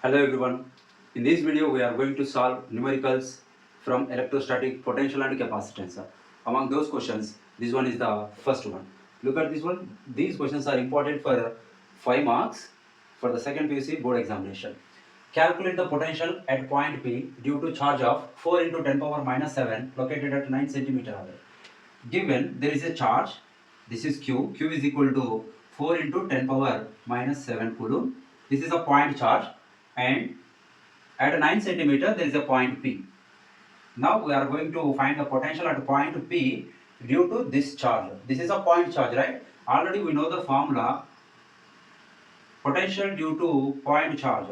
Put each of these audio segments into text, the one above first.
Hello everyone. In this video we are going to solve numericals from electrostatic potential and capacitance. Among those questions, this one is the first one. Look at this one. These questions are important for 5 marks for the second PUC board examination. Calculate the potential at point P due to charge of 4 into 10 power minus 7 located at 9 centimeter away. Given there is a charge, this is Q. Q is equal to 4 into 10 power minus 7 coulomb. This is a point charge, and at 9 centimeter there is a point P. Now we are going to find the potential at point P due to this charge. This is a point charge, right? Already we know the formula. Potential due to point charge.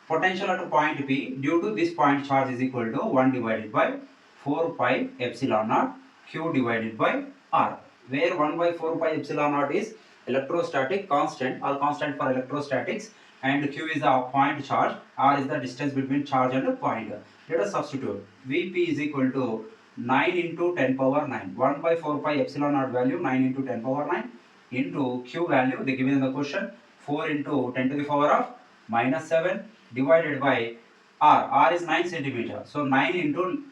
Potential at point P due to this point charge is equal to 1 divided by 4 pi epsilon naught Q divided by R, where 1 by 4 pi epsilon naught is electrostatic constant or constant for electrostatics, and Q is the point charge, R is the distance between charge and point. Let us substitute. Vp is equal to 9 into 10 power 9. 1 by 4 pi epsilon naught value 9 into 10 power 9 into Q value they given in the question 4 into 10 to the power of minus 7 divided by R. R is 9 centimeter. So 9 into,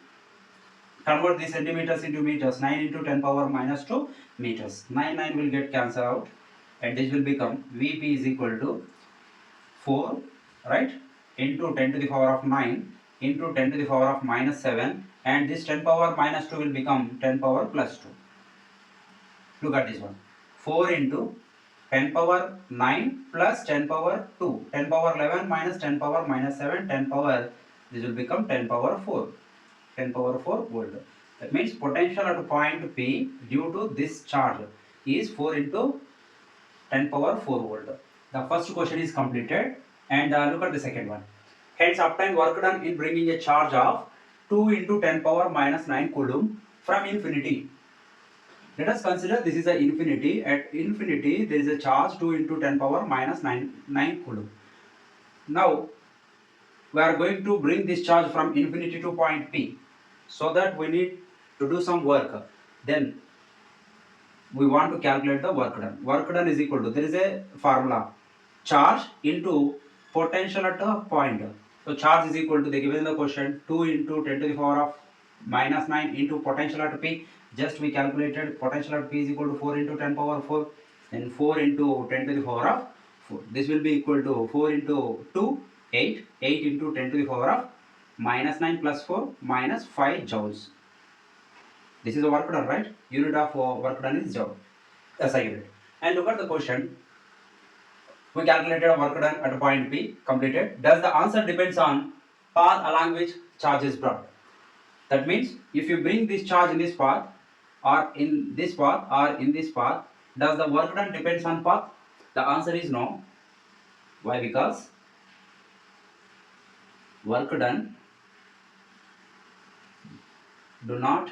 convert the centimeters into meters, 9 into 10 power minus 2 meters. 9 will get cancelled out, and this will become Vp is equal to 4, right, into 10 to the power of 9 into 10 to the power of minus 7, and this 10 power minus 2 will become 10 power plus 2. Look at this one. 4 into 10 power 9 plus 10 power 2. 10 power 11 minus 10 power minus 7, 10 power, this will become 10 power 4. 10 power 4 volt. That means potential at point P due to this charge is 4 into 10 power 4 volt. The first question is completed, and look at the second one. Hence obtain work done in bringing a charge of 2 into 10 power minus 9 coulomb from infinity. Let us consider this is a infinity. At infinity there is a charge 2 into 10 power minus 9 coulomb. Now we are going to bring this charge from infinity to point P. So that we need to do some work. Then we want to calculate the work done. Work done is equal to, there is a formula, charge into potential at a point. So charge is equal to, they given in the question 2 into 10 to the power of minus 9 into potential at P. Just we calculated potential at P is equal to 4 into 10 power 4, then 4 into 10 to the power of 4. This will be equal to 4 into 2, 8, 8 into 10 to the power of minus 9 plus 4 minus 5 joules. This is a work done, right? Unit of work done is joule, SI unit. And look at the question. We calculated a work done at a point P, completed. Does the answer depends on path along which charge is brought? That means if you bring this charge in this path, or in this path, or in this path, does the work done depends on path? The answer is no. Why? Because work done do not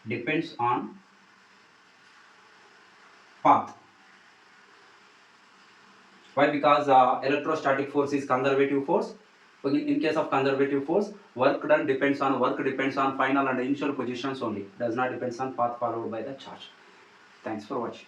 depends on path. Why? Because electrostatic force is conservative force. In case of conservative force, work depends on final and initial positions only. Does not depends on path followed by the charge. Thanks for watching.